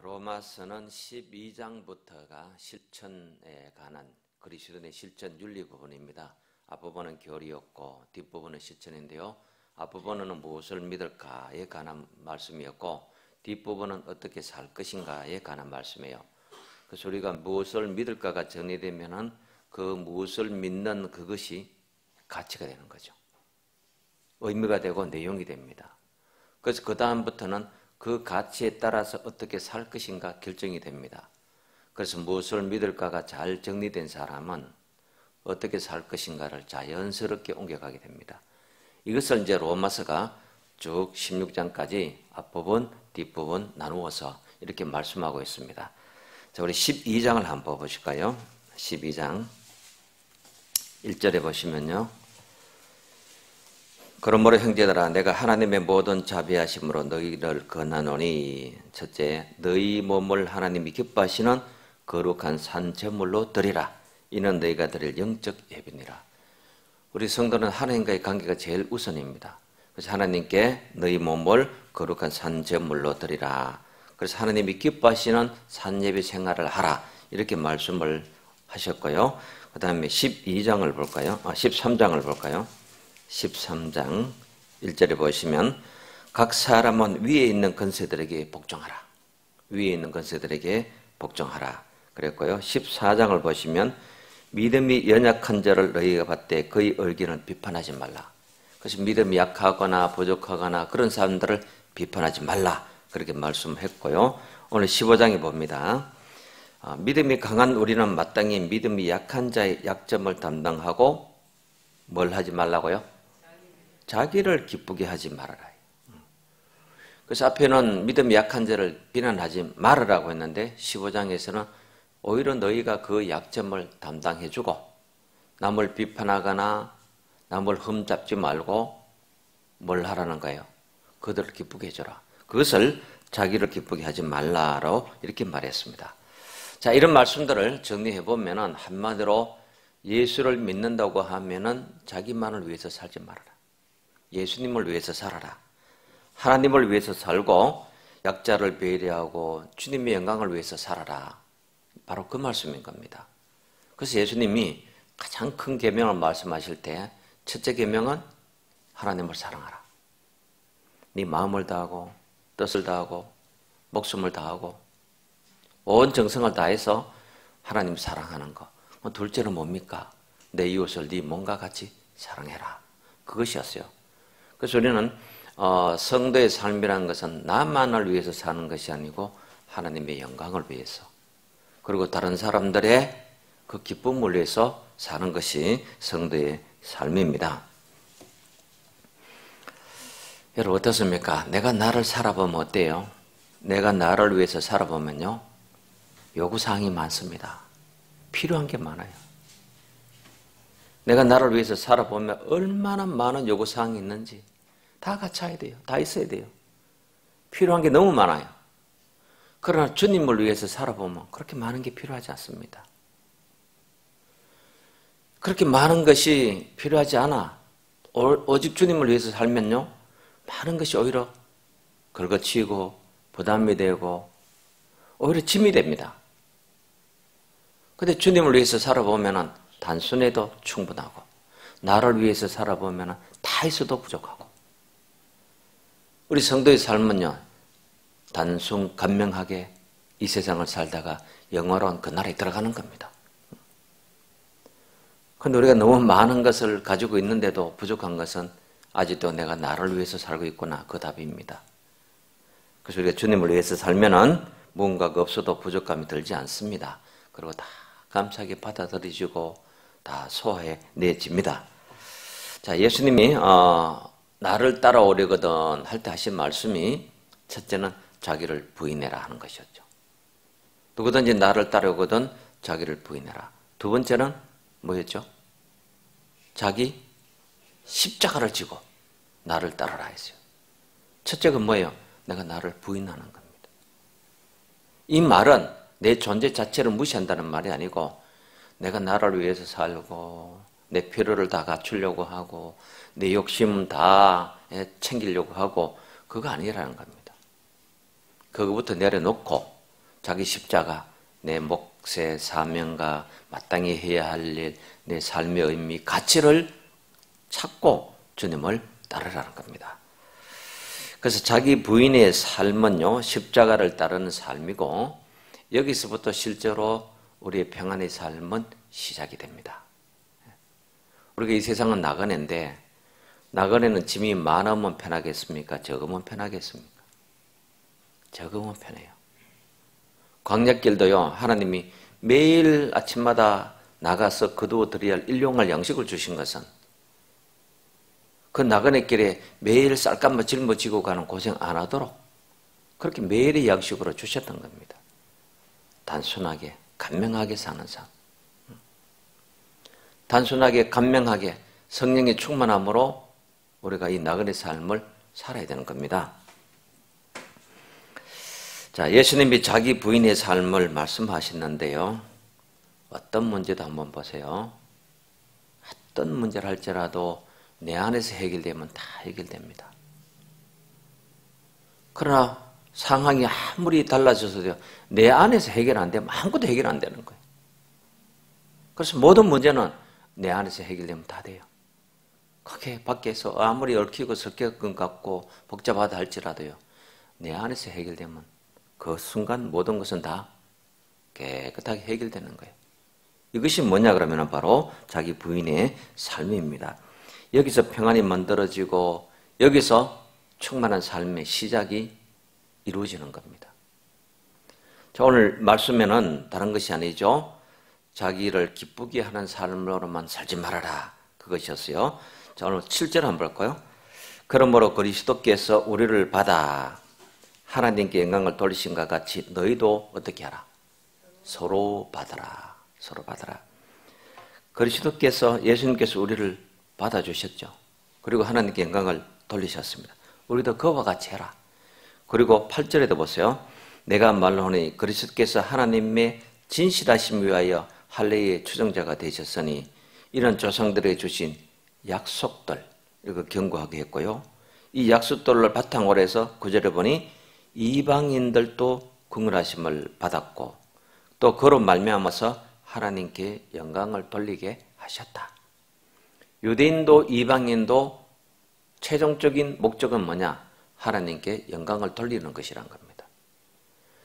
로마서는 12장부터가 실천에 관한 그리스도인의 실천 윤리 부분입니다. 앞부분은 교리였고 뒷부분은 실천인데요. 앞부분은 무엇을 믿을까에 관한 말씀이었고 뒷부분은 어떻게 살 것인가에 관한 말씀이에요. 그래서 우리가 무엇을 믿을까가 정리되면은 그 무엇을 믿는 그것이 가치가 되는 거죠. 의미가 되고 내용이 됩니다. 그래서 그 다음부터는 그 가치에 따라서 어떻게 살 것인가 결정이 됩니다. 그래서 무엇을 믿을까가 잘 정리된 사람은 어떻게 살 것인가를 자연스럽게 옮겨가게 됩니다. 이것을 이제 로마서가 쭉 16장까지 앞부분, 뒷부분 나누어서 이렇게 말씀하고 있습니다. 자, 우리 12장을 한번 보실까요? 12장 1절에 보시면요. 그러므로 형제들아 내가 하나님의 모든 자비하심으로 너희를 권하노니 첫째 너희 몸을 하나님이 기뻐하시는 거룩한 산 제물로 드리라. 이는 너희가 드릴 영적 예배니라. 우리 성도는 하나님과의 관계가 제일 우선입니다. 그래서 하나님께 너희 몸을 거룩한 산 제물로 드리라. 그래서 하나님이 기뻐하시는 산 예배 생활을 하라. 이렇게 말씀을 하셨고요. 그 다음에 12장을 볼까요? 13장을 볼까요? 13장 1절에 보시면 각 사람은 위에 있는 권세들에게 복종하라. 위에 있는 권세들에게 복종하라. 그랬고요. 14장을 보시면 믿음이 연약한 자를 너희가 봤되 그의 의견을 비판하지 말라. 그래서 믿음이 약하거나 부족하거나 그런 사람들을 비판하지 말라. 그렇게 말씀했고요. 오늘 15장에 봅니다. 믿음이 강한 우리는 마땅히 믿음이 약한 자의 약점을 담당하고 뭘 하지 말라고요? 자기를 기쁘게 하지 말아라. 그래서 앞에는 믿음이 약한 자를 비난하지 말으라고 했는데 15장에서는 오히려 너희가 그 약점을 담당해주고 남을 비판하거나 남을 흠잡지 말고 뭘 하라는 거예요? 그들을 기쁘게 해줘라. 그것을 자기를 기쁘게 하지 말라로 이렇게 말했습니다. 자, 이런 말씀들을 정리해보면 한마디로 예수를 믿는다고 하면은 자기만을 위해서 살지 말아라. 예수님을 위해서 살아라. 하나님을 위해서 살고 약자를 배려하고 주님의 영광을 위해서 살아라. 바로 그 말씀인 겁니다. 그래서 예수님이 가장 큰 계명을 말씀하실 때 첫째 계명은 하나님을 사랑하라. 네 마음을 다하고 뜻을 다하고 목숨을 다하고 온 정성을 다해서 하나님 사랑하는 거. 둘째는 뭡니까? 내 이웃을 네 몸과 같이 사랑해라. 그것이었어요. 그래서 우리는 성도의 삶이라는 것은 나만을 위해서 사는 것이 아니고 하나님의 영광을 위해서 그리고 다른 사람들의 그 기쁨을 위해서 사는 것이 성도의 삶입니다. 여러분 어떻습니까? 내가 나를 살아보면 어때요? 내가 나를 위해서 살아보면요. 요구사항이 많습니다. 필요한 게 많아요. 내가 나를 위해서 살아보면 얼마나 많은 요구사항이 있는지 다 갖춰야 돼요. 다 있어야 돼요. 필요한 게 너무 많아요. 그러나 주님을 위해서 살아보면 그렇게 많은 게 필요하지 않습니다. 그렇게 많은 것이 필요하지 않아. 오직 주님을 위해서 살면요. 많은 것이 오히려 긁어치이고 부담이 되고 오히려 짐이 됩니다. 근데 주님을 위해서 살아보면 단순해도 충분하고 나를 위해서 살아보면 다 있어도 부족하고 우리 성도의 삶은요. 단순 간명하게 이 세상을 살다가 영원한 그 나라에 들어가는 겁니다. 그런데 우리가 너무 많은 것을 가지고 있는데도 부족한 것은 아직도 내가 나를 위해서 살고 있구나. 그 답입니다. 그래서 우리가 주님을 위해서 살면은 무언가가 없어도 부족감이 들지 않습니다. 그리고 다 감사하게 받아들이시고 다 소화해내집니다. 자, 예수님이 나를 따라오려거든 할 때 하신 말씀이 첫째는 자기를 부인해라 하는 것이었죠. 누구든지 나를 따르거든 자기를 부인해라. 두 번째는 뭐였죠? 자기 십자가를 지고 나를 따르라 했어요. 첫째가 뭐예요? 내가 나를 부인하는 겁니다. 이 말은 내 존재 자체를 무시한다는 말이 아니고 내가 나를 위해서 살고 내 필요를 다 갖추려고 하고 내 욕심 다 챙기려고 하고 그거 아니라는 겁니다. 그거부터 내려놓고 자기 십자가, 내 몫의 사명과 마땅히 해야 할 일, 내 삶의 의미, 가치를 찾고 주님을 따르라는 겁니다. 그래서 자기 부인의 삶은요, 십자가를 따르는 삶이고, 여기서부터 실제로 우리의 평안의 삶은 시작이 됩니다. 우리가 이 세상은 나그네인데, 나그네는 짐이 많으면 편하겠습니까? 적으면 편하겠습니까? 적으면 편해요. 광야길도요, 하나님이 매일 아침마다 나가서 거두어 드려야 할 일용할 양식을 주신 것은 그 나그네 길에 매일 쌀감만 짊어지고 가는 고생 안 하도록 그렇게 매일의 양식으로 주셨던 겁니다. 단순하게, 간명하게 사는 삶. 단순하게, 간명하게 성령의 충만함으로 우리가 이 나그네 삶을 살아야 되는 겁니다. 자, 예수님이 자기 부인의 삶을 말씀하시는데요. 어떤 문제도 한번 보세요. 어떤 문제를 할지라도 내 안에서 해결되면 다 해결됩니다. 그러나 상황이 아무리 달라져서도 내 안에서 해결 안 되면 아무것도 해결 안 되는 거예요. 그래서 모든 문제는 내 안에서 해결되면 다 돼요. 그게 밖에서 아무리 얽히고 설킬 것 같고 복잡하다 할지라도요. 내 안에서 해결되면 그 순간 모든 것은 다 깨끗하게 해결되는 거예요. 이것이 뭐냐 그러면 바로 자기 부인의 삶입니다. 여기서 평안이 만들어지고 여기서 충만한 삶의 시작이 이루어지는 겁니다. 자, 오늘 말씀에는 다른 것이 아니죠. 자기를 기쁘게 하는 삶으로만 살지 말아라. 그것이었어요. 자, 오늘 7절 한번 볼까요? 그러므로 그리스도께서 우리를 받아 하나님께 영광을 돌리신과 같이 너희도 어떻게 하라? 서로 받아라. 서로 받아라. 그리스도께서 예수님께서 우리를 받아주셨죠. 그리고 하나님께 영광을 돌리셨습니다. 우리도 그와 같이 해라. 그리고 8절에도 보세요. 내가 말하노니 그리스도께서 하나님의 진실하심 위하여 할례의 추종자가 되셨으니 이런 조상들에게 주신 약속들 이거 경고하게 했고요. 이 약속들을 바탕으로 해서 9절에 보니 이방인들도 긍휼하심을 받았고 또 그로 말미암아서 하나님께 영광을 돌리게 하셨다. 유대인도 이방인도 최종적인 목적은 뭐냐? 하나님께 영광을 돌리는 것이란 겁니다.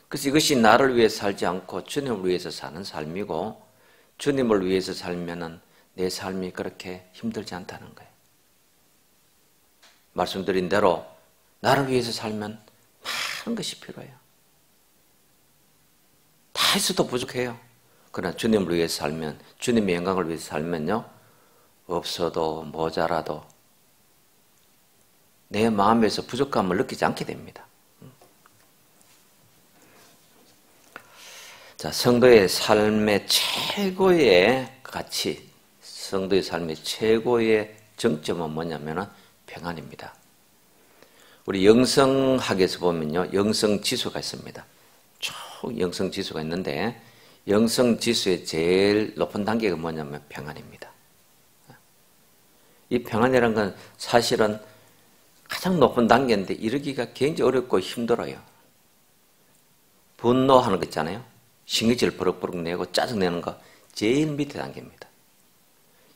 그래서 이것이 나를 위해 살지 않고 주님을 위해서 사는 삶이고 주님을 위해서 살면은 내 삶이 그렇게 힘들지 않다는 거예요. 말씀드린 대로 나를 위해서 살면 많은 것이 필요해요. 다 해서도 부족해요. 그러나 주님을 위해서 살면, 주님의 영광을 위해서 살면요, 없어도 모자라도 내 마음에서 부족함을 느끼지 않게 됩니다. 자, 성도의 삶의 최고의 가치, 성도의 삶의 최고의 정점은 뭐냐면은 평안입니다. 우리 영성학에서 보면요, 영성지수가 있습니다. 총 영성지수가 있는데, 영성지수의 제일 높은 단계가 뭐냐면 평안입니다. 이 평안이라는 건 사실은 가장 높은 단계인데 이르기가 굉장히 어렵고 힘들어요. 분노하는 거 있잖아요. 신경질 버럭버럭 내고 짜증내는 거 제일 밑에 단계입니다.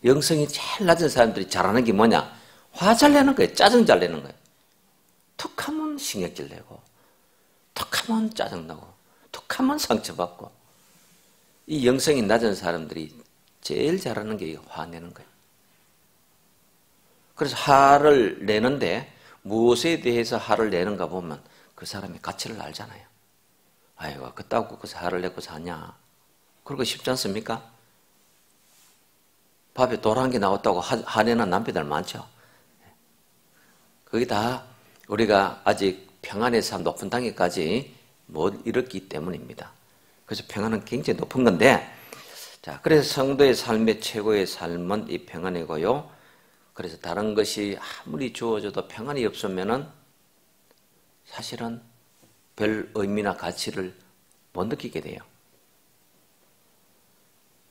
영성이 제일 낮은 사람들이 잘하는 게 뭐냐? 화 잘 내는 거예요. 짜증 잘 내는 거예요. 툭하면 신경질 내고 툭하면 짜증나고 툭하면 상처받고 이 영성이 낮은 사람들이 제일 잘하는 게 화내는 거예요. 그래서 화를 내는데 무엇에 대해서 화를 내는가 보면 그 사람의 가치를 알잖아요. 아이고 그따구 그 화를 내고 사냐. 그러고 쉽지 않습니까? 밥에 돌 한 개 나왔다고 화내는 남편들 많죠. 그게 다 우리가 아직 평안의 삶 높은 단계까지 못 이뤘기 때문입니다. 그래서 평안은 굉장히 높은 건데, 자, 그래서 성도의 삶의 최고의 삶은 이 평안이고요. 그래서 다른 것이 아무리 주어져도 평안이 없으면은 사실은 별 의미나 가치를 못 느끼게 돼요.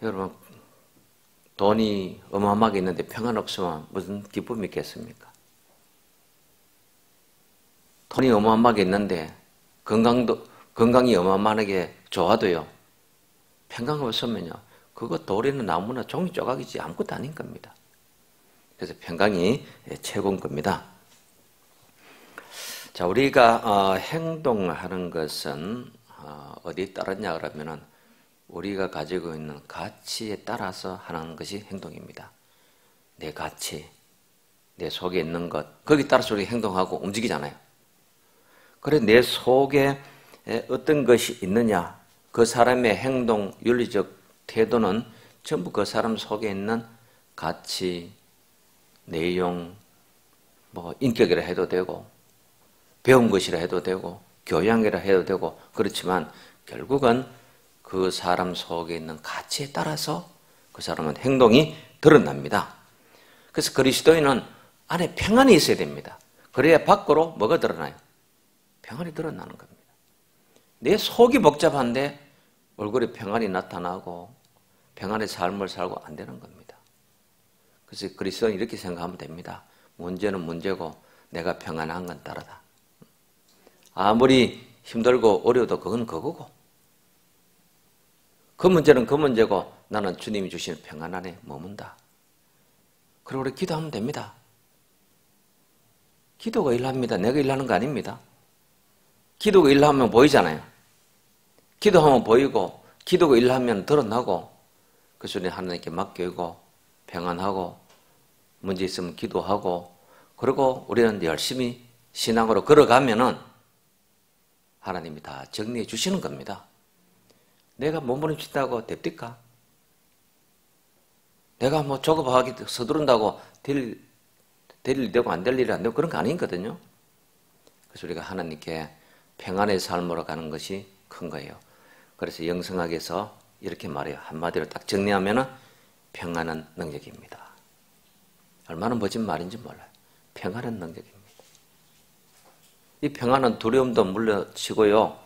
여러분, 돈이 어마어마하게 있는데 평안 없으면 무슨 기쁨이 있겠습니까? 돈이 어마어마하게 있는데 건강이 어마어마하게 좋아도요. 평강 없으면요. 그거 돌이나 나무나 종이 조각이지 아무것도 아닌 겁니다. 그래서 평강이 최고인 겁니다. 자, 우리가 행동하는 것은 어디에 따르냐 그러면은 우리가 가지고 있는 가치에 따라서 하는 것이 행동입니다. 내 가치, 내 속에 있는 것, 거기에 따라서 우리가 행동하고 움직이잖아요. 그래 내 속에 어떤 것이 있느냐, 그 사람의 행동, 윤리적 태도는 전부 그 사람 속에 있는 가치, 내용, 뭐 인격이라 해도 되고 배운 것이라 해도 되고 교양이라 해도 되고 그렇지만 결국은 그 사람 속에 있는 가치에 따라서 그 사람은 행동이 드러납니다. 그래서 그리스도인은 안에 평안이 있어야 됩니다. 그래야 밖으로 뭐가 드러나요? 평안이 드러나는 겁니다. 내 속이 복잡한데 얼굴에 평안이 나타나고 평안의 삶을 살고 안 되는 겁니다. 그래서 그리스도는 이렇게 생각하면 됩니다. 문제는 문제고 내가 평안한 건 다르다. 아무리 힘들고 어려워도 그건 그거고 그 문제는 그 문제고 나는 주님이 주시는 평안 안에 머문다. 그리고 우리 기도하면 됩니다. 기도가 일합니다. 내가 일하는 거 아닙니다. 기도가 일하면 보이잖아요. 기도하면 보이고 기도가 일하면 드러나고 그래서 우리 하나님께 맡기고 평안하고 문제 있으면 기도하고 그리고 우리는 열심히 신앙으로 걸어가면은 하나님이 다 정리해 주시는 겁니다. 내가 몸부림친다고 됩니까? 내가 뭐 조급하게 서두른다고 될 일 되고 안 될 일이 안 되고 그런 거 아니거든요. 그래서 우리가 하나님께 평안의 삶으로 가는 것이 큰 거예요. 그래서 영성학에서 이렇게 말해요. 한마디로 딱 정리하면은 평안은 능력입니다. 얼마나 멋진 말인지 몰라요. 평안은 능력입니다. 이 평안은 두려움도 물러치고요.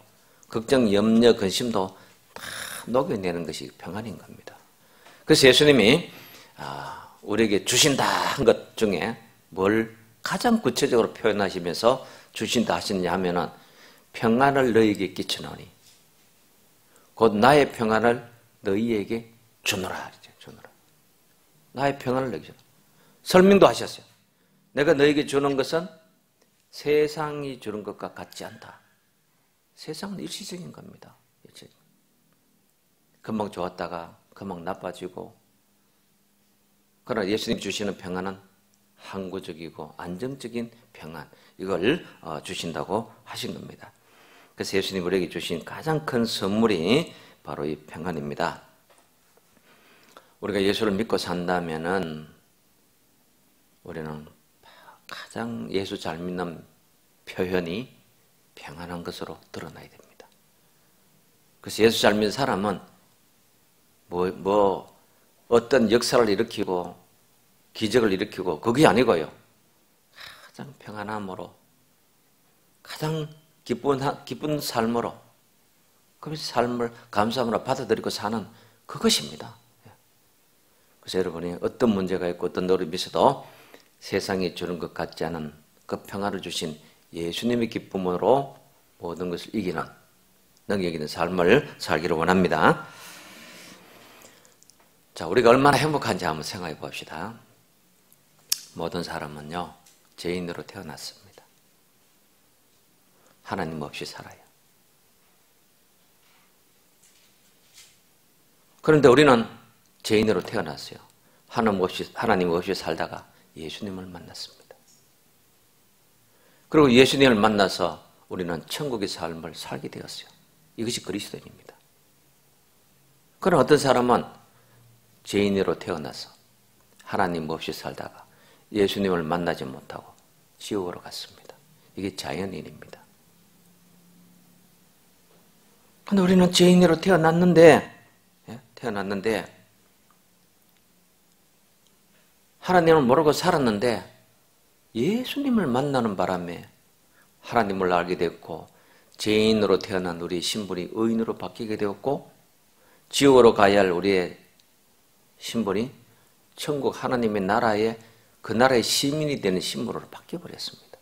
걱정, 염려, 근심도 다 녹여내는 것이 평안인 겁니다. 그래서 예수님이 우리에게 주신다 한 것 중에 뭘 가장 구체적으로 표현하시면서 주신다 하시느냐 하면은 평안을 너희에게 끼치노니 곧 나의 평안을 너희에게 주노라. 주노라. 나의 평안을 너희에게 주노라. 설명도 하셨어요. 내가 너희에게 주는 것은 세상이 주는 것과 같지 않다. 세상은 일시적인 겁니다. 일시적인. 금방 좋았다가 금방 나빠지고 그러나 예수님 주시는 평안은 항구적이고 안정적인 평안 이걸 주신다고 하신 겁니다. 그래서 예수님 우리에게 주신 가장 큰 선물이 바로 이 평안입니다. 우리가 예수를 믿고 산다면은 우리는 가장 예수 잘 믿는 표현이 평안한 것으로 드러나야 됩니다. 그래서 예수 잘 믿는 사람은 어떤 역사를 일으키고 기적을 일으키고 그게 아니고요. 가장 평안함으로 가장 기쁜 삶으로 그 삶을 감사함으로 받아들이고 사는 그것입니다. 그래서 여러분이 어떤 문제가 있고 어떤 어려움이 있어도 세상이 주는 것 같지 않은 그 평안을 주신 예수님의 기쁨으로 모든 것을 이기는 능력 있는 삶을 살기를 원합니다. 자, 우리가 얼마나 행복한지 한번 생각해 봅시다. 모든 사람은요, 죄인으로 태어났습니다. 하나님 없이 살아요. 그런데 우리는 죄인으로 태어났어요. 하나님 없이 살다가 예수님을 만났습니다. 그리고 예수님을 만나서 우리는 천국의 삶을 살게 되었어요. 이것이 그리스도인입니다. 그럼 어떤 사람은 죄인으로 태어나서 하나님 없이 살다가 예수님을 만나지 못하고 지옥으로 갔습니다. 이게 자연인입니다. 근데 우리는 죄인으로 태어났는데 하나님을 모르고 살았는데 예수님을 만나는 바람에 하나님을 알게 됐고 죄인으로 태어난 우리의 신분이 의인으로 바뀌게 되었고 지옥으로 가야 할 우리의 신분이 천국 하나님의 나라에 그 나라의 시민이 되는 신분으로 바뀌어버렸습니다.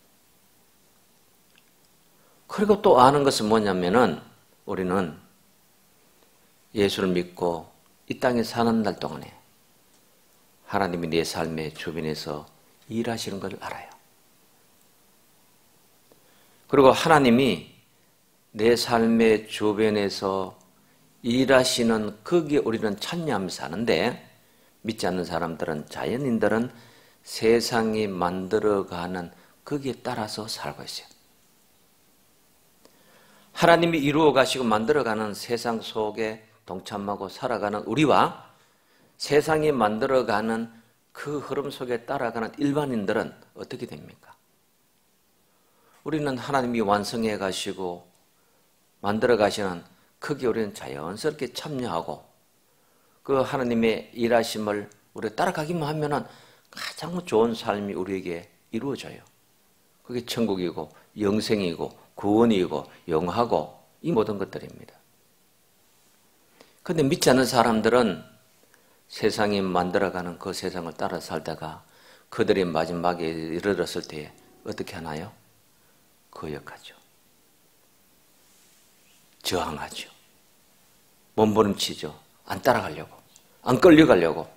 그리고 또 아는 것은 뭐냐면은 우리는 예수를 믿고 이 땅에 사는 날 동안에 하나님이 내 삶의 주변에서 일하시는 걸 알아요. 그리고 하나님이 내 삶의 주변에서 일하시는 거기에 우리는 참여하면서 사는데, 믿지 않는 사람들은, 자연인들은 세상이 만들어가는 거기에 따라서 살고 있어요. 하나님이 이루어 가시고 만들어가는 세상 속에 동참하고 살아가는 우리와 세상이 만들어가는 그 흐름 속에 따라가는 일반인들은 어떻게 됩니까? 우리는 하나님이 완성해 가시고 만들어 가시는 거기에 우리는 자연스럽게 참여하고 그 하나님의 일하심을 우리가 따라가기만 하면은 가장 좋은 삶이 우리에게 이루어져요. 그게 천국이고 영생이고 구원이고 영하고 이 모든 것들입니다. 그런데 믿지 않는 사람들은 세상이 만들어가는 그 세상을 따라 살다가 그들이 마지막에 이르렀을 때 어떻게 하나요? 거역하죠. 저항하죠. 몸부림치죠. 안 따라가려고, 안 끌려가려고.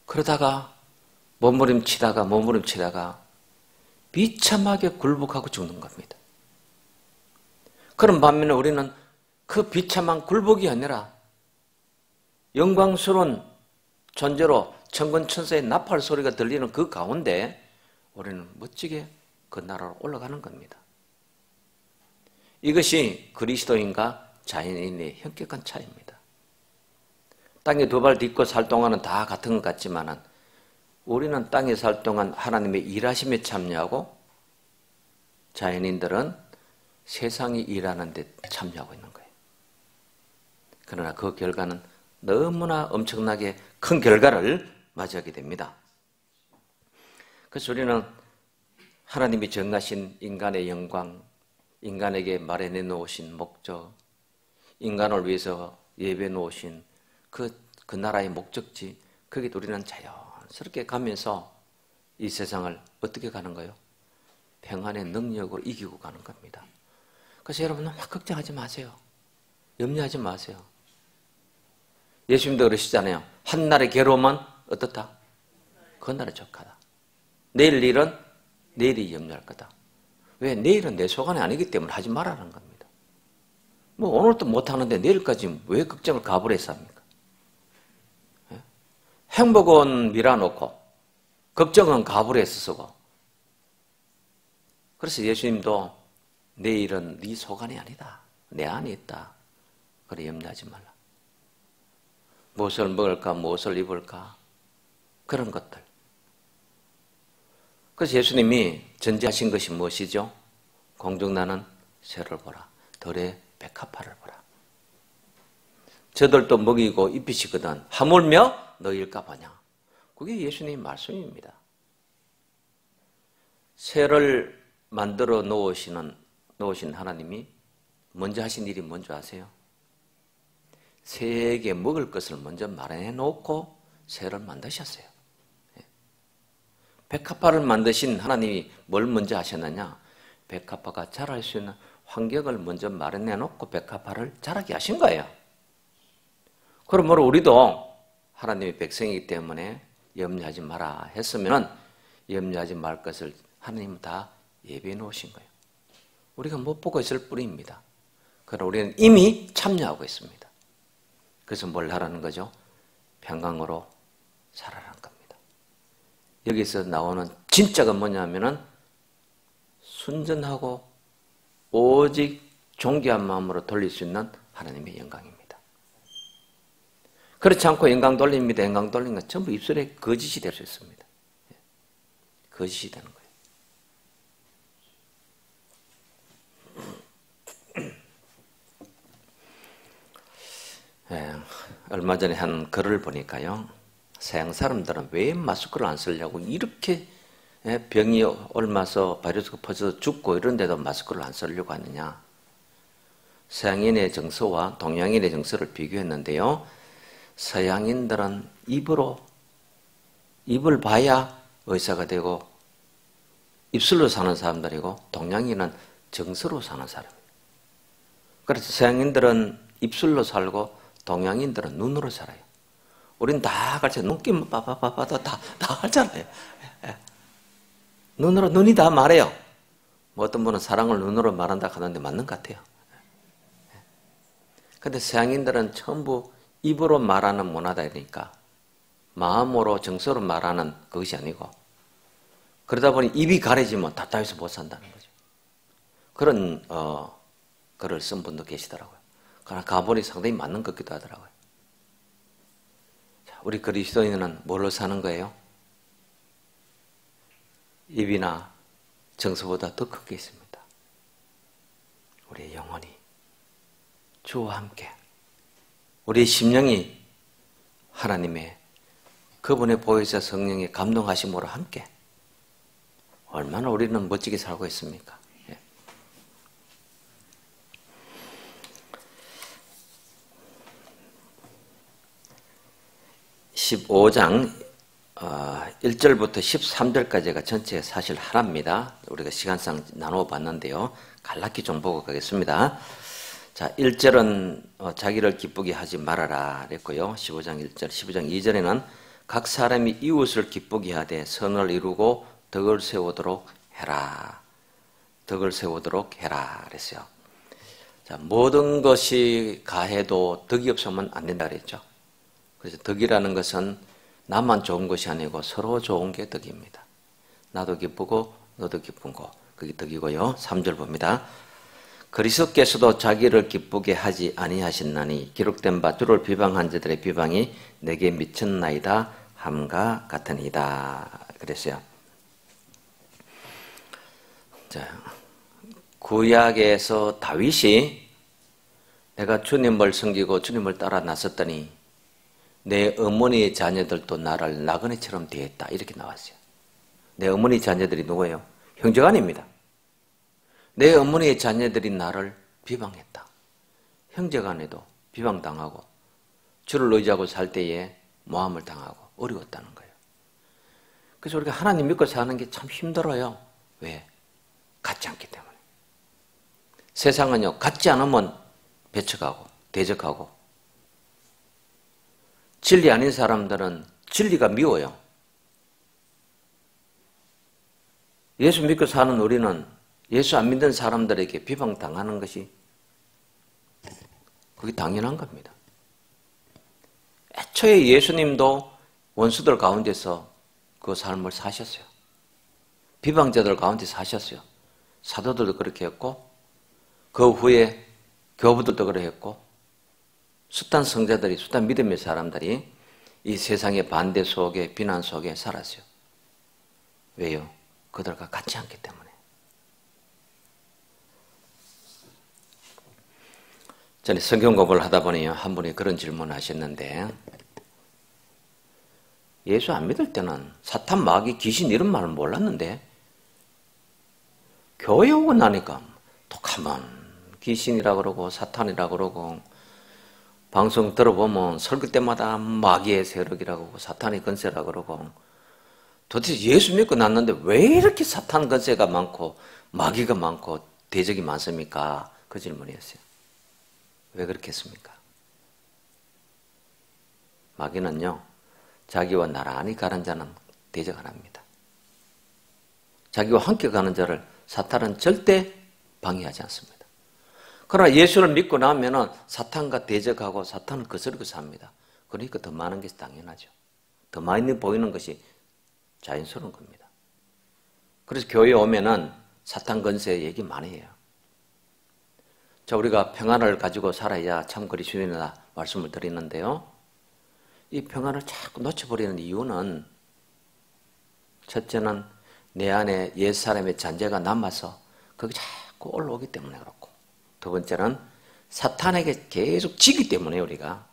그러다가 몸부림치다가 비참하게 굴복하고 죽는 겁니다. 그런 반면에 우리는 그 비참한 굴복이 아니라 영광스러운 존재로 천군천사의 나팔 소리가 들리는 그 가운데 우리는 멋지게 그 나라로 올라가는 겁니다. 이것이 그리스도인과 자연인의 현격한 차이입니다. 땅에 두 발 딛고 살 동안은 다 같은 것 같지만 우리는 땅에 살 동안 하나님의 일하심에 참여하고 자연인들은 세상이 일하는 데 참여하고 있는 거예요. 그러나 그 결과는 너무나 엄청나게 큰 결과를 맞이하게 됩니다. 그래서 우리는 하나님이 정하신 인간의 영광, 인간에게 마련해 놓으신 목적, 인간을 위해서 예배해 놓으신 그 나라의 목적지, 거기에 우리는 자연스럽게 가면서 이 세상을 어떻게 가는 거예요? 평안의 능력으로 이기고 가는 겁니다. 그래서 여러분 너무 걱정하지 마세요. 염려하지 마세요. 예수님도 그러시잖아요. 한날의 괴로움은 어떻다? 그날의 족하다. 내일 일은 내일이 염려할 거다. 왜? 내일은 내 소관이 아니기 때문에 하지 말라는 겁니다. 뭐 오늘도 못하는데 내일까지 왜 걱정을 가불해서 합니까? 예? 행복은 밀어놓고 걱정은 가불해서 쓰고. 그래서 예수님도 내일은 네 소관이 아니다. 내 안에 있다. 그래 염려하지 말라. 무엇을 먹을까, 무엇을 입을까, 그런 것들. 그래서 예수님이 전제하신 것이 무엇이죠? 공중나는 새를 보라. 들의 백합화를 보라. 저들도 먹이고 입히시거든 하물며 너희일까 보냐. 그게 예수님의 말씀입니다. 새를 만들어 놓으신 하나님이 먼저 하신 일이 뭔지 아세요? 새에게 먹을 것을 먼저 마련해 놓고 새를 만드셨어요. 백합화를 만드신 하나님이 뭘 먼저 하셨느냐? 백합화가 자랄 수 있는 환경을 먼저 마련해 놓고 백합화를 자라게 하신 거예요. 그러므로 우리도 하나님의 백성이기 때문에 염려하지 마라 했으면 염려하지 말 것을 하나님은 다 예비해 놓으신 거예요. 우리가 못 보고 있을 뿐입니다. 그러나 우리는 이미 참여하고 있습니다. 그래서 뭘 하라는 거죠? 평강으로 살아라는 겁니다. 여기서 나오는 진짜가 뭐냐면은 순전하고 오직 존귀한 마음으로 돌릴 수 있는 하나님의 영광입니다. 그렇지 않고 영광 돌립니다. 영광 돌리는 건 전부 입술에 거짓이 될 수 있습니다. 거짓이 되는 거예요. 얼마 전에 한 글을 보니까요. 서양 사람들은 왜 마스크를 안 쓰려고 이렇게 병이 옮아서 바이러스가 퍼져서 죽고 이런데도 마스크를 안 쓰려고 하느냐. 서양인의 정서와 동양인의 정서를 비교했는데요. 서양인들은 입을 봐야 의사가 되고 입술로 사는 사람들이고 동양인은 정서로 사는 사람이에요. 그래서 서양인들은 입술로 살고 동양인들은 눈으로 살아요. 우린 다 같이 눈길 봐도 다 알잖아요. 예. 눈이 다 말해요. 뭐 어떤 분은 사랑을 눈으로 말한다 하는데 맞는 것 같아요. 근데 서양인들은 전부 입으로 말하는 문화다 보니까 마음으로 정서로 말하는 그것이 아니고, 그러다 보니 입이 가려지면 답답해서 못 산다는 거죠. 그런 글을 쓴 분도 계시더라고요. 그러나 가보니 상당히 맞는 것 같기도 하더라고요. 자, 우리 그리스도인은 뭘로 사는 거예요? 입이나 정서보다 더 큰 게 있습니다. 우리의 영혼이 주와 함께, 우리의 심령이 하나님의 그분의 보혜사 성령의 감동하심으로 함께 얼마나 우리는 멋지게 살고 있습니까? 15장 1절부터 13절까지가 전체 사실 하나입니다. 우리가 시간상 나누어 봤는데요. 갈라기 좀 보고 가겠습니다. 자, 1절은 자기를 기쁘게 하지 말아라 그랬고요. 15장 1절, 15장 2절에는 각 사람이 이웃을 기쁘게 하되 선을 이루고 덕을 세우도록 해라. 덕을 세우도록 해라 그랬어요. 자, 모든 것이 가해도 덕이 없으면 안 된다 그랬죠. 그래서 덕이라는 것은 나만 좋은 것이 아니고 서로 좋은 게 덕입니다. 나도 기쁘고 너도 기쁜 거, 그게 덕이고요. 3절 봅니다. 그리스도께서도 자기를 기쁘게 하지 아니하셨나니 기록된 바 주를 비방한 자들의 비방이 내게 미쳤나이다 함과 같으니이다 그랬어요. 자, 구약에서 다윗이 내가 주님을 섬기고 주님을 따라 나섰더니 내 어머니의 자녀들도 나를 나그네처럼 대했다 이렇게 나왔어요. 내 어머니 자녀들이 누구예요? 형제가 아닙니다. 내 어머니의 자녀들이 나를 비방했다. 형제간에도 비방당하고 주를 의지하고 살 때에 모함을 당하고 어려웠다는 거예요. 그래서 우리가 하나님 믿고 사는 게 참 힘들어요. 왜? 같지 않기 때문에. 세상은요, 같지 않으면 배척하고 대적하고, 진리 아닌 사람들은 진리가 미워요. 예수 믿고 사는 우리는 예수 안 믿는 사람들에게 비방당하는 것이 그게 당연한 겁니다. 애초에 예수님도 원수들 가운데서 그 삶을 사셨어요. 비방자들 가운데 사셨어요. 사도들도 그렇게 했고 그 후에 교부들도 그렇게 했고 숱한 성자들이, 숱한 믿음의 사람들이 이 세상의 반대 속에, 비난 속에 살았어요. 왜요? 그들과 같지 않기 때문에. 전에 성경 공부를 하다 보니 한 분이 그런 질문을 하셨는데, 예수 안 믿을 때는 사탄, 마귀, 귀신 이런 말을 몰랐는데 교회 오고 나니까 독하면 귀신이라 그러고 사탄이라 그러고, 방송 들어보면 설교 때마다 마귀의 세력이라고 하고 사탄의 건세라 그러고, 도대체 예수 믿고 났는데 왜 이렇게 사탄 건세가 많고 마귀가 많고 대적이 많습니까? 그 질문이었어요. 왜 그렇겠습니까? 마귀는요, 자기와 나란히 가는 자는 대적 안 합니다. 자기와 함께 가는 자를 사탄은 절대 방해하지 않습니다. 그러나 예수를 믿고 나면은 사탄과 대적하고 사탄을 거스르고 삽니다. 그러니까 더 많은 것이 당연하죠. 더 많이 보이는 것이 자연스러운 겁니다. 그래서 교회에 오면은 사탄 건세 얘기 많이 해요. 자, 우리가 평안을 가지고 살아야 참 그리스도인이다 말씀을 드리는데요. 이 평안을 자꾸 놓쳐버리는 이유는, 첫째는 내 안에 옛사람의 잔재가 남아서 거기 자꾸 올라오기 때문에 그렇고, 두 번째는 사탄에게 계속 지기 때문에 우리가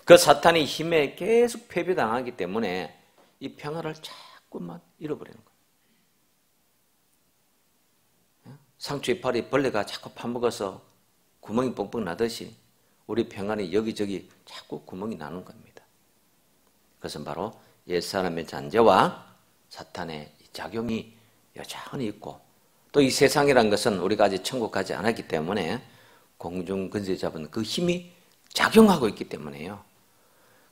그 사탄의 힘에 계속 패배당하기 때문에 이 평안을 자꾸만 잃어버리는 거예요. 상추 이파리 벌레가 자꾸 파먹어서 구멍이 뻥뻥 나듯이 우리 평안이 여기저기 자꾸 구멍이 나는 겁니다. 그것은 바로 옛사람의 잔재와 사탄의 작용이 여전히 있고, 또 이 세상이란 것은 우리가 아직 천국 가지 않았기 때문에 공중 근세 잡은 그 힘이 작용하고 있기 때문에요.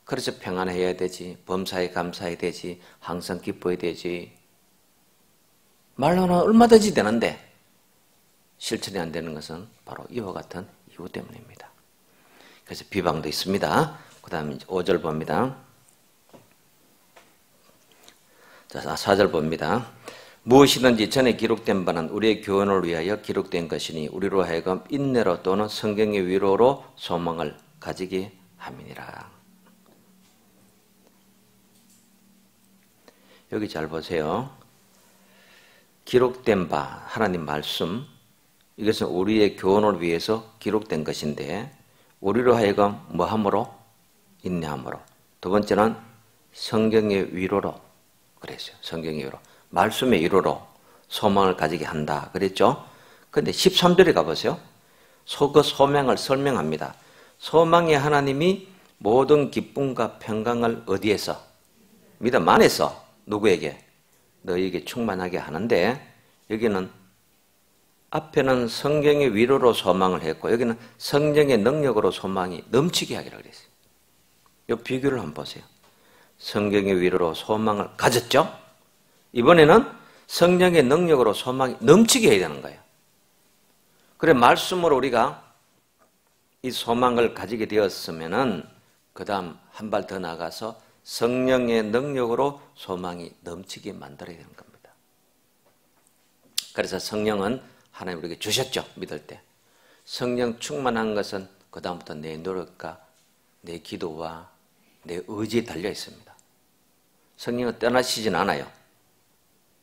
그래서 평안해야 되지, 범사에 감사해야 되지, 항상 기뻐야 되지. 말로는 얼마든지 되는데 실천이 안 되는 것은 바로 이와 같은 이유 때문입니다. 그래서 비방도 있습니다. 그 다음에 5절 봅니다. 자, 4절 봅니다. 무엇이든지 전에 기록된 바는 우리의 교훈을 위하여 기록된 것이니 우리로 하여금 인내로 또는 성경의 위로로 소망을 가지게 함이니라. 여기 잘 보세요. 기록된 바, 하나님 말씀, 이것은 우리의 교훈을 위해서 기록된 것인데 우리로 하여금 뭐함으로? 인내함으로. 두 번째는 성경의 위로로 그랬어요. 성경의 위로. 말씀의 위로로 소망을 가지게 한다 그랬죠. 그런데 13절에 가보세요. 그 소망을 설명합니다. 소망의 하나님이 모든 기쁨과 평강을 어디에서? 믿음 안에서. 누구에게? 너희에게 충만하게 하는데 여기는 앞에는 성경의 위로로 소망을 했고 여기는 성령의 능력으로 소망이 넘치게 하기라 그랬어요. 이 비교를 한번 보세요. 성경의 위로로 소망을 가졌죠? 이번에는 성령의 능력으로 소망이 넘치게 해야 되는 거예요. 그래 말씀으로 우리가 이 소망을 가지게 되었으면은 그 다음 한 발 더 나가서 성령의 능력으로 소망이 넘치게 만들어야 되는 겁니다. 그래서 성령은 하나님 우리에게 주셨죠. 믿을 때. 성령 충만한 것은 그 다음부터 내 노력과 내 기도와 내 의지에 달려 있습니다. 성령은 떠나시진 않아요.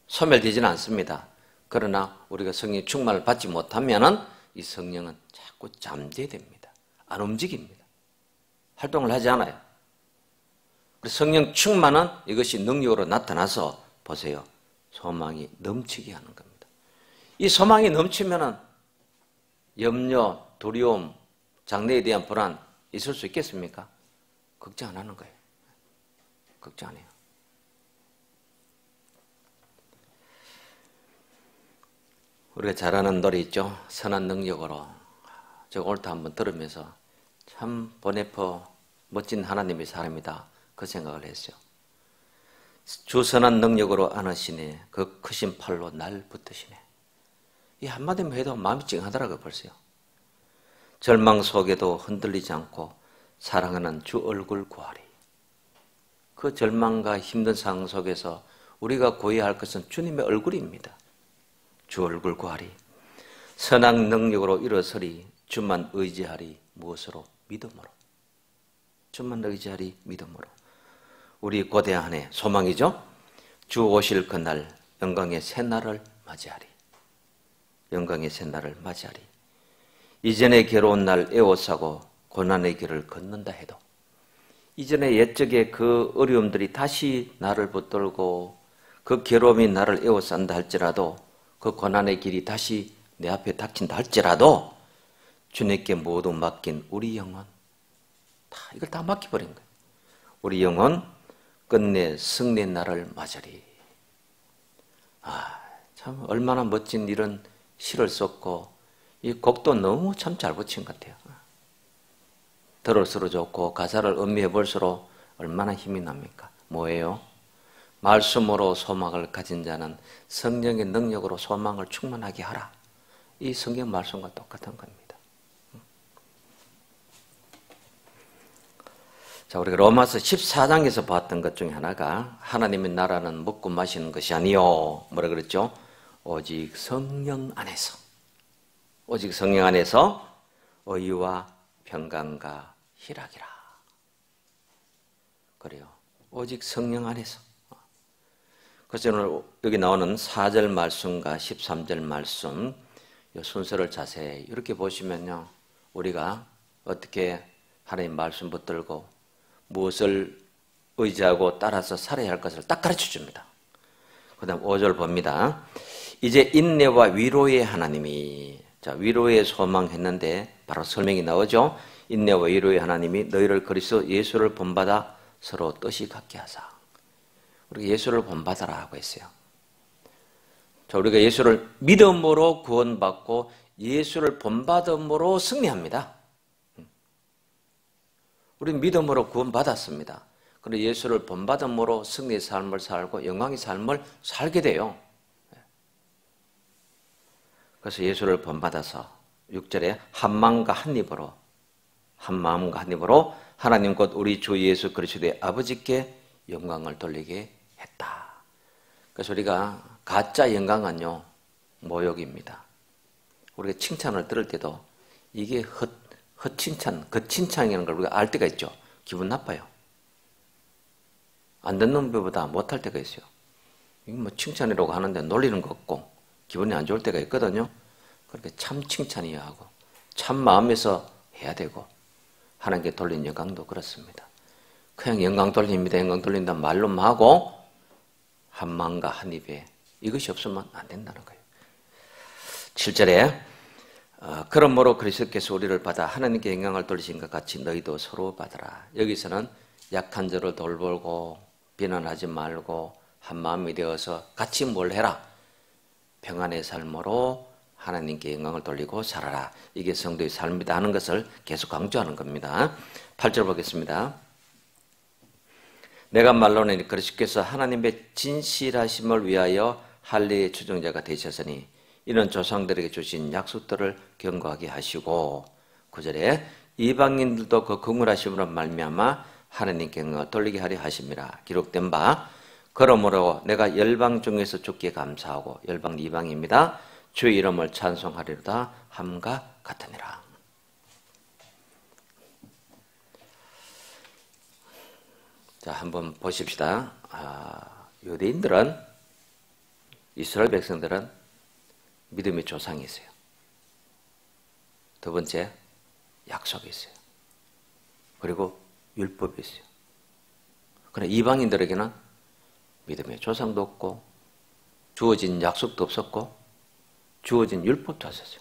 소멸되지는 않습니다. 그러나 우리가 성령 충만을 받지 못하면은 이 성령은 자꾸 잠재됩니다. 안 움직입니다. 활동을 하지 않아요. 성령 충만은 이것이 능력으로 나타나서 보세요. 소망이 넘치게 하는 겁니다. 이 소망이 넘치면은 염려, 두려움, 장래에 대한 불안 있을 수 있겠습니까? 걱정 안 하는 거예요. 걱정 안 해요. 우리가 잘 아는 노래 있죠. 선한 능력으로. 제가 오늘도 한번 들으면서 참 보네포 멋진 하나님의 사람이다. 그 생각을 했어요. 주 선한 능력으로 안으시네. 그 크신 팔로 날 붙드시네. 이 한마디만 해도 마음이 찡하더라고요. 벌써요. 절망 속에도 흔들리지 않고 사랑하는 주 얼굴 구하리. 그 절망과 힘든 상황 속에서 우리가 구해야 할 것은 주님의 얼굴입니다. 주 얼굴 구하리. 선한 능력으로 일어서리. 주만 의지하리. 무엇으로? 믿음으로. 주만 의지하리. 믿음으로. 우리 고대한 한 해 소망이죠. 주 오실 그날 영광의 새날을 맞이하리. 영광의 새날을 맞이하리. 이전의 괴로운 날 애워싸고 고난의 길을 걷는다 해도 이전의 옛적의 그 어려움들이 다시 나를 붙들고 그 괴로움이 나를 애워싼다 할지라도 그 고난의 길이 다시 내 앞에 닥친다 할지라도 주님께 모두 맡긴 우리 영혼 이걸 다 맡겨버린 거예요. 우리 영혼 끝내 승리의 날을 맞으리. 참 얼마나 멋진 이런 시를 썼고 이 곡도 너무 참 잘 붙인 것 같아요. 들을수록 좋고 가사를 음미해 볼수록 얼마나 힘이 납니까? 뭐예요? 말씀으로 소망을 가진 자는 성령의 능력으로 소망을 충만하게 하라. 이 성경 말씀과 똑같은 겁니다. 자, 우리가 로마서 14장에서 봤던 것 중에 하나가 하나님의 나라는 먹고 마시는 것이 아니요. 뭐라 그랬죠? 오직 성령 안에서. 오직 성령 안에서 의와 평강과 희락이라. 그래요. 오직 성령 안에서. 그래서 오늘 여기 나오는 4절 말씀과 13절 말씀 이 순서를 자세히 이렇게 보시면요. 우리가 어떻게 하나님 말씀 붙들고 무엇을 의지하고 따라서 살아야 할 것을 딱 가르쳐 줍니다. 그 다음 5절 봅니다. 이제 인내와 위로의 하나님이, 자, 위로의 소망했는데 바로 설명이 나오죠. 인내와 위로의 하나님이 너희를 그리스도 예수를 본받아 서로 뜻이 같게 하사. 우리가 예수를 본받아라 하고 했어요. 자, 우리가 예수를 믿음으로 구원받고 예수를 본받음으로 승리합니다. 우리는 믿음으로 구원받았습니다. 그런데 예수를 본받음으로 승리의 삶을 살고 영광의 삶을 살게 돼요. 그래서 예수를 본받아서 6절에 한 마음과 한 입으로 하나님 곧 우리 주 예수 그리스도의 아버지께 영광을 돌리게 했다. 그래서 우리가 가짜 영광은요, 모욕입니다. 우리가 칭찬을 들을 때도 이게 헛칭찬, 겉칭찬이라는 걸 우리가 알 때가 있죠. 기분 나빠요. 안 듣는 것보다 못할 때가 있어요. 이거 뭐 칭찬이라고 하는데 놀리는 거 없고 기분이 안 좋을 때가 있거든요. 그렇게 참 칭찬이어야 하고 참 마음에서 해야 되고 하나님께 돌린 영광도 그렇습니다. 그냥 영광 돌립니다. 영광 돌린다 말로만 하고 한 마음과 한 입에 이것이 없으면 안 된다는 거예요. 7절에 그러므로 그리스도께서 우리를 받아 하나님께 영광을 돌리신 것 같이 너희도 서로 받으라. 여기서는 약한 자를 돌보고 비난하지 말고 한 마음이 되어서 같이 뭘 해라? 평안의 삶으로 하나님께 영광을 돌리고 살아라. 이게 성도의 삶이다 하는 것을 계속 강조하는 겁니다. 8절 보겠습니다. 내가 말로는 그리스도께서 하나님의 진실하심을 위하여 할례의 추종자가 되셨으니 이는 조상들에게 주신 약속들을 경고하게 하시고 9절에 이방인들도 그 긍휼하심으로 말미암아 하나님께 영광을 돌리게 하려 하심이라. 기록된 바 그러므로 내가 열방 중에서 주께 감사하고 열방 이방입니다. 주의 이름을 찬송하리로다 함과 같으니라. 자, 한번 보십시다. 유대인들은 이스라엘 백성들은 믿음의 조상이 있어요. 두 번째, 약속이 있어요. 그리고 율법이 있어요. 그러나 이방인들에게는 믿음의 조상도 없고 주어진 약속도 없었고 주어진 율법도 없었어요.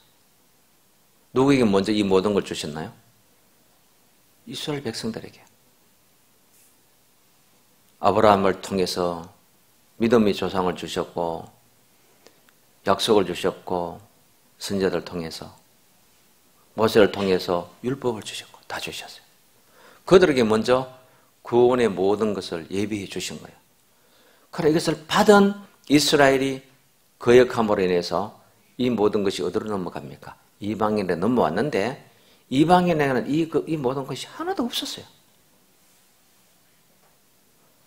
누구에게 먼저 이 모든 걸 주셨나요? 이스라엘 백성들에게. 아브라함을 통해서 믿음의 조상을 주셨고 약속을 주셨고 선지자들 통해서 모세를 통해서 율법을 주셨고 다 주셨어요. 그들에게 먼저 구원의 모든 것을 예비해 주신 거예요. 그러나 이것을 받은 이스라엘이 거역함으로 인해서 이 모든 것이 어디로 넘어갑니까? 이방인에 넘어왔는데 이방인에게는 이 모든 것이 하나도 없었어요.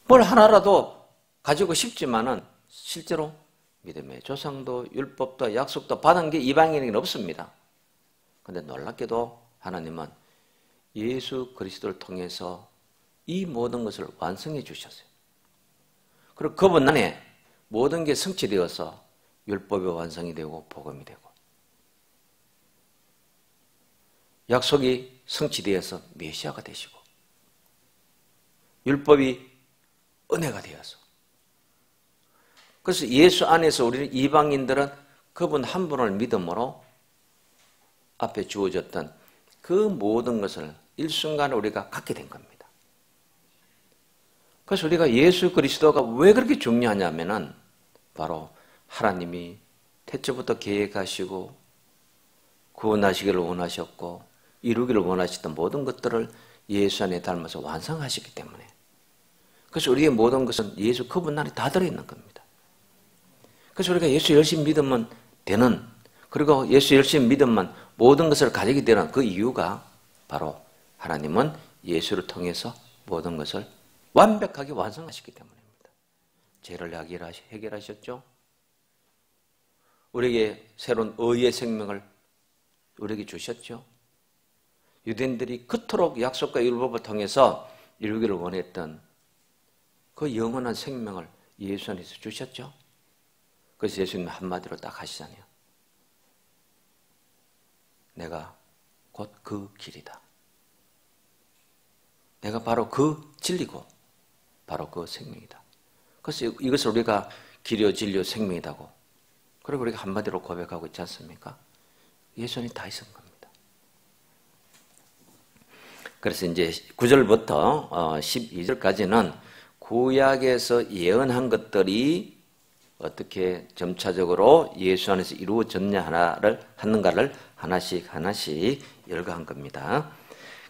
뭘 하나라도 가지고 싶지만은 실제로 믿음의 조상도 율법도 약속도 받은 게 이방인에게는 없습니다. 그런데 놀랍게도 하나님은 예수 그리스도를 통해서 이 모든 것을 완성해 주셨어요. 그리고 그분 안에 모든 게 성취되어서 율법이 완성이 되고 복음이 되고 약속이 성취되어서 메시아가 되시고 율법이 은혜가 되어서 그래서 예수 안에서 우리는 이방인들은 그분 한 분을 믿음으로 앞에 주어졌던 그 모든 것을 일순간에 우리가 갖게 된 겁니다. 그래서 우리가 예수 그리스도가 왜 그렇게 중요하냐면은 바로 하나님이 태초부터 계획하시고 구원하시기를 원하셨고 이루기를 원하시던 모든 것들을 예수 안에 닮아서 완성하셨기 때문에 그래서 우리의 모든 것은 예수 그분 안에 다 들어있는 겁니다. 그래서 우리가 예수 열심히 믿으면 되는 그리고 예수 열심히 믿으면 모든 것을 가지게 되는 그 이유가 바로 하나님은 예수를 통해서 모든 것을 완벽하게 완성하셨기 때문입니다. 죄를 해결하셨죠. 우리에게 새로운 의의 생명을 우리에게 주셨죠. 유대인들이 그토록 약속과 율법을 통해서 이루기를 원했던 그 영원한 생명을 예수 안에서 주셨죠. 그래서 예수님 한마디로 딱 하시잖아요. 내가 곧 그 길이다. 내가 바로 그 진리고 바로 그 생명이다. 그래서 이것을 우리가 길이요 진리요 생명이다고 그리고 우리가 한마디로 고백하고 있지 않습니까? 예수 안에 다 있은 겁니다. 그래서 이제 9절부터 12절까지는 구약에서 예언한 것들이 어떻게 점차적으로 예수 안에서 이루어졌냐 하는가를 하나씩 열거한 겁니다.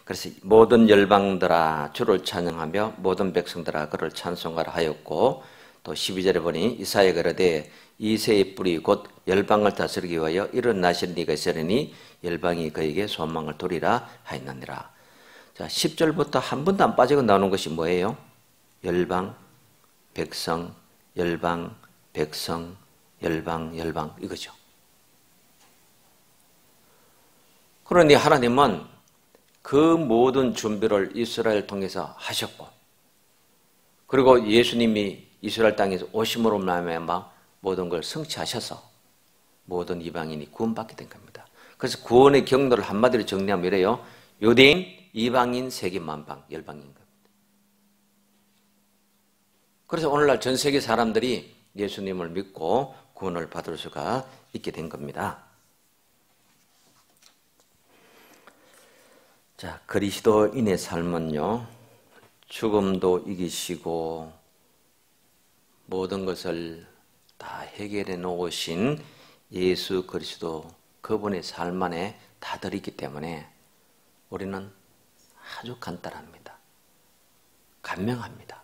그래서 모든 열방들아 주를 찬양하며 모든 백성들아 그를 찬송하라 하였고, 또 12절에 보니 이사야가 이르되 이새의 뿌리 곧 열방을 다스리기 위하여 일어나신 이가 있으리니 열방이 그에게 소망을 두리라 하였느니라. 자, 10절부터 한 번도 안 빠지고 나오는 것이 뭐예요? 열방, 백성, 열방, 백성, 열방 이거죠. 그러니 하나님은 그 모든 준비를 이스라엘 통해서 하셨고, 그리고 예수님이 이스라엘 땅에서 오심으로 말미암아 모든 걸 성취하셔서 모든 이방인이 구원받게 된 겁니다. 그래서 구원의 경로를 한마디로 정리하면 이래요. 유대인, 이방인, 세계 만방, 열방인 겁니다. 그래서 오늘날 전 세계 사람들이 예수님을 믿고 구원을 받을 수가 있게 된 겁니다. 자, 그리스도인의 삶은요, 죽음도 이기시고 모든 것을 다 해결해 놓으신 예수 그리스도 그분의 삶 안에 다 들어있기 때문에 우리는 아주 간단합니다. 간명합니다.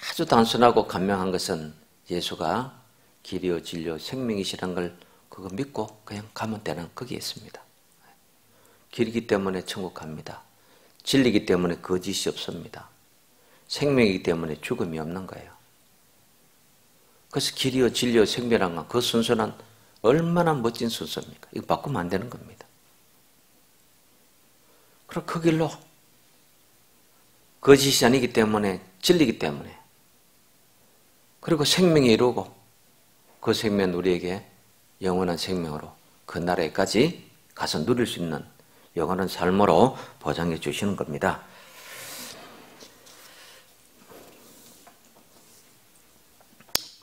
아주 단순하고 간명한 것은 예수가 길이요 진리요 생명이시라는 걸 그거 믿고 그냥 가면 되는 거기에 있습니다. 길이기 때문에 천국 갑니다. 진리이기 때문에 거짓이 없습니다. 생명이기 때문에 죽음이 없는 거예요. 그래서 길이요 진리요 생명이란 건 그 순서는 얼마나 멋진 순서입니까? 이거 바꾸면 안 되는 겁니다. 그럼 그 길로 거짓이 아니기 때문에 진리이기 때문에 그리고 생명이 이루고 그 생명은 우리에게 영원한 생명으로 그 나라에까지 가서 누릴 수 있는 영원한 삶으로 보장해 주시는 겁니다.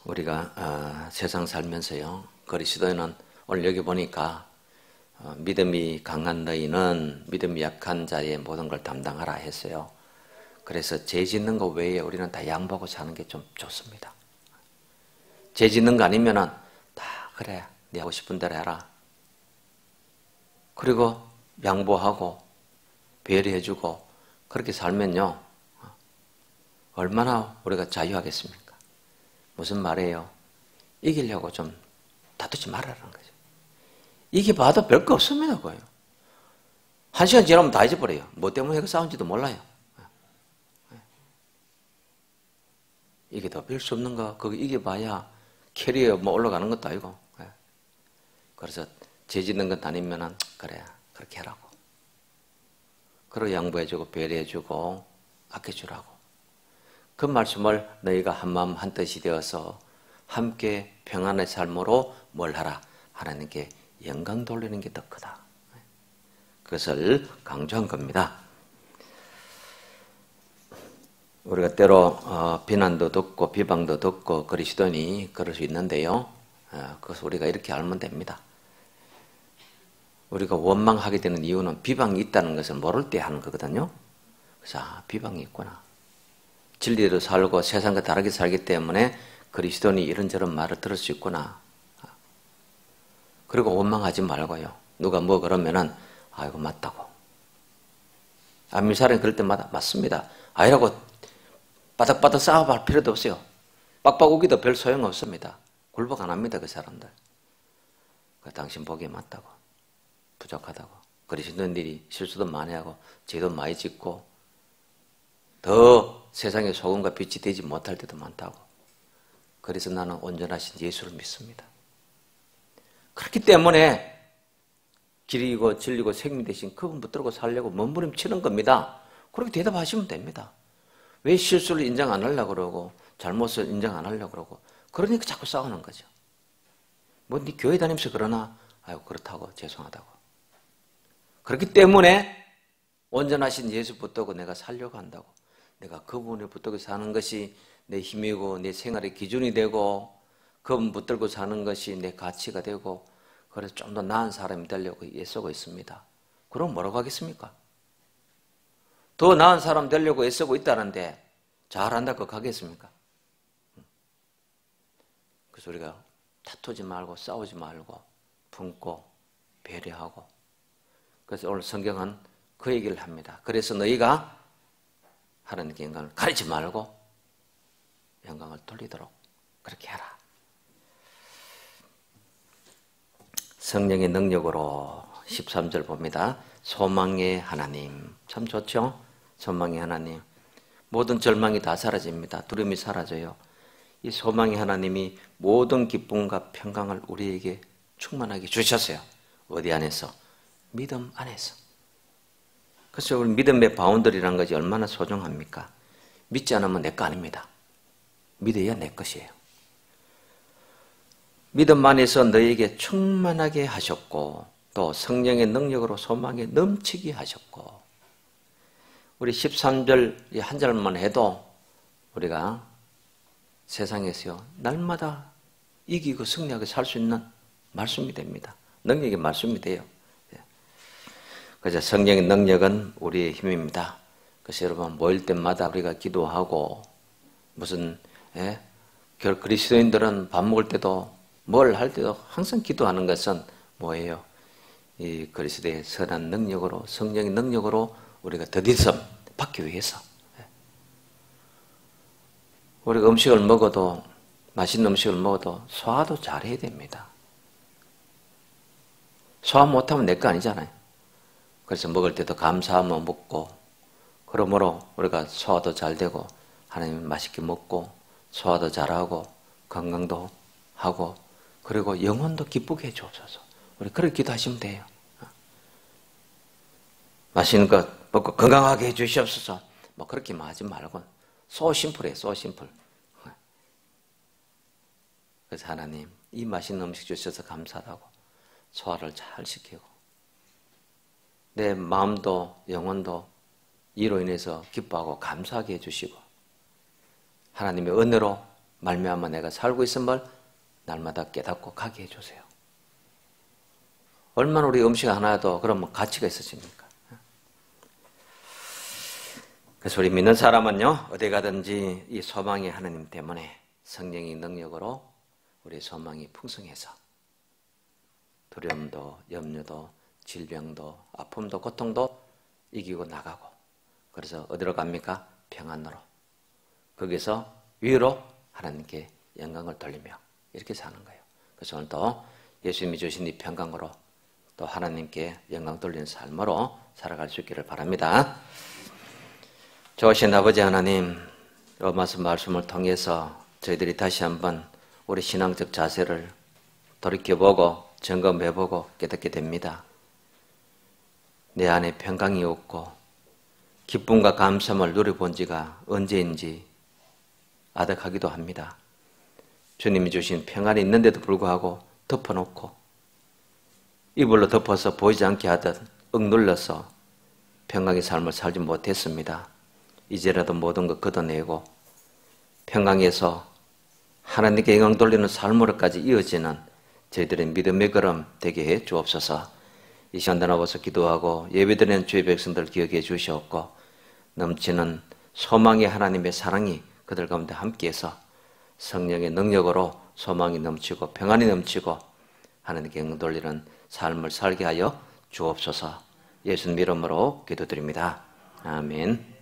우리가 세상 살면서요, 그리스도인은 오늘 여기 보니까 믿음이 강한 너희는 믿음이 약한 자의 모든 걸 담당하라 했어요. 그래서 죄 짓는 거 외에 우리는 다 양보하고 사는 게 좀 좋습니다. 죄 짓는 거 아니면은 다 그래, 네 하고 싶은 대로 해라. 그리고 양보하고 배려해주고 그렇게 살면요, 얼마나 우리가 자유하겠습니까? 무슨 말이에요? 이기려고 좀 다투지 말라는 거죠. 이겨봐도 별거 없습니다. 그거요. 한 시간 지나면 다 잊어버려요. 뭐 때문에 싸운지도 몰라요. 이게 더 별 수 없는 거, 그거 이겨봐야 캐리어 뭐 올라가는 것도 아니고. 그래서 죄 짓는 것 아니면은, 그래, 그렇게 하라고. 그리고 양보해주고, 배려해주고, 아껴주라고. 그 말씀을 너희가 한마음 한뜻이 되어서 함께 평안의 삶으로 뭘 하라? 하나님께 영광 돌리는 게 더 크다. 그것을 강조한 겁니다. 우리가 때로 비난도 듣고 비방도 듣고 그리스도인이 그럴 수 있는데요. 그것을 우리가 이렇게 알면 됩니다. 우리가 원망하게 되는 이유는 비방이 있다는 것을 모를 때 하는 거거든요. 그래서 비방이 있구나. 진리로 살고 세상과 다르게 살기 때문에 그리스도인이 이런저런 말을 들을 수 있구나. 그리고 원망하지 말고요. 누가 뭐 그러면은 아이고 맞다고. 안미사람이 그럴 때마다 맞습니다. 아니라고 바닥바닥 싸워볼 필요도 없어요. 빡빡 우기도 별 소용없습니다. 굴복 안 합니다. 그 사람들. 당신 보기에 맞다고. 부족하다고. 그리스도인들이 실수도 많이 하고 죄도 많이 짓고 더 세상에 소금과 빛이 되지 못할 때도 많다고. 그래서 나는 온전하신 예수를 믿습니다. 그렇기 때문에 길이고 진리고 생명 대신 그분 붙들고 살려고 몸부림치는 겁니다. 그렇게 대답하시면 됩니다. 왜 실수를 인정 안 하려고 그러고 잘못을 인정 안 하려고 그러고 그러니까 자꾸 싸우는 거죠. 뭐 네 교회 다니면서 그러나 아이고 그렇다고 죄송하다고. 그렇기 때문에 온전하신 예수 붙들고 내가 살려고 한다고. 내가 그분을 붙들고 사는 것이 내 힘이고 내 생활의 기준이 되고 그분 붙들고 사는 것이 내 가치가 되고 그래서 좀 더 나은 사람이 되려고 애쓰고 있습니다. 그럼 뭐라고 하겠습니까? 더 나은 사람 되려고 애쓰고 있다는데 잘한다고 가겠습니까? 그래서 우리가 다투지 말고 싸우지 말고 품고 배려하고. 그래서 오늘 성경은 그 얘기를 합니다. 그래서 너희가 하나님께 영광을 가리지 말고 영광을 돌리도록 그렇게 하라. 성령의 능력으로 13절 봅니다. 소망의 하나님. 참 좋죠? 소망의 하나님. 모든 절망이 다 사라집니다. 두려움이 사라져요. 이 소망의 하나님이 모든 기쁨과 평강을 우리에게 충만하게 주셨어요. 어디 안에서? 믿음 안에서. 그래서 우리 믿음의 바운더리라는 것이 얼마나 소중합니까? 믿지 않으면 내 거 아닙니다. 믿어야 내 것이에요. 믿음 안에서 너에게 충만하게 하셨고 또 성령의 능력으로 소망에 넘치게 하셨고 우리 13절 한 절만 해도 우리가 세상에서요 날마다 이기고 승리하게 살 수 있는 말씀이 됩니다. 능력의 말씀이 돼요. 그래서 성령의 능력은 우리의 힘입니다. 그래서 여러분 모일 때마다 우리가 기도하고 무슨 그리스도인들은 밥 먹을 때도 뭘 할 때도 항상 기도하는 것은 뭐예요? 이 그리스도의 선한 능력으로 성령의 능력으로 우리가 더디섬 받기 위해서. 우리가 음식을 먹어도 맛있는 음식을 먹어도 소화도 잘해야 됩니다. 소화 못하면 내 거 아니잖아요. 그래서 먹을 때도 감사하며 먹고 그러므로 우리가 소화도 잘 되고 하나님 맛있게 먹고 소화도 잘하고 건강도 하고 그리고 영혼도 기쁘게 해주옵소서. 우리 그렇게 기도하시면 돼요. 맛있는 것 먹고 건강하게 해주시옵소서. 뭐 그렇게만 하지 말고 so 심플해요. so 심플. 그래서 하나님 이 맛있는 음식 주셔서 감사하다고 소화를 잘 시키고 내 마음도 영혼도 이로 인해서 기뻐하고 감사하게 해주시고 하나님의 은혜로 말미암아 내가 살고 있음을 날마다 깨닫고 가게 해주세요. 얼마나 우리 음식 하나도 그러면 가치가 있어집니까? 그래서 우리 믿는 사람은요 어디 가든지 이 소망의 하나님 때문에 성령의 능력으로 우리 소망이 풍성해서 두려움도 염려도 질병도 아픔도 고통도 이기고 나가고 그래서 어디로 갑니까? 평안으로. 거기서 위로 하나님께 영광을 돌리며 이렇게 사는 거예요. 그래서 오늘도 예수님이 주신 이 평강으로 또 하나님께 영광 돌리는 삶으로 살아갈 수 있기를 바랍니다. 좋으신 아버지 하나님, 로마서 말씀을 통해서 저희들이 다시 한번 우리 신앙적 자세를 돌이켜보고 점검해보고 깨닫게 됩니다. 내 안에 평강이 없고 기쁨과 감사함을 누려본 지가 언제인지 아득하기도 합니다. 주님이 주신 평안이 있는데도 불구하고 덮어놓고 이불로 덮어서 보이지 않게 하듯 억눌러서 평강의 삶을 살지 못했습니다. 이제라도 모든 것 걷어내고 평강에서 하나님께 영광 돌리는 삶으로까지 이어지는 저희들의 믿음의 걸음 되게 해 주옵소서. 이 시간 나와서 기도하고 예배드리는 주의 백성들 기억해 주시옵고 넘치는 소망의 하나님의 사랑이 그들 가운데 함께해서 성령의 능력으로 소망이 넘치고 평안이 넘치고 하나님께 영광 돌리는 삶을 살게 하여 주옵소서. 예수님 이름으로 기도드립니다. 아멘.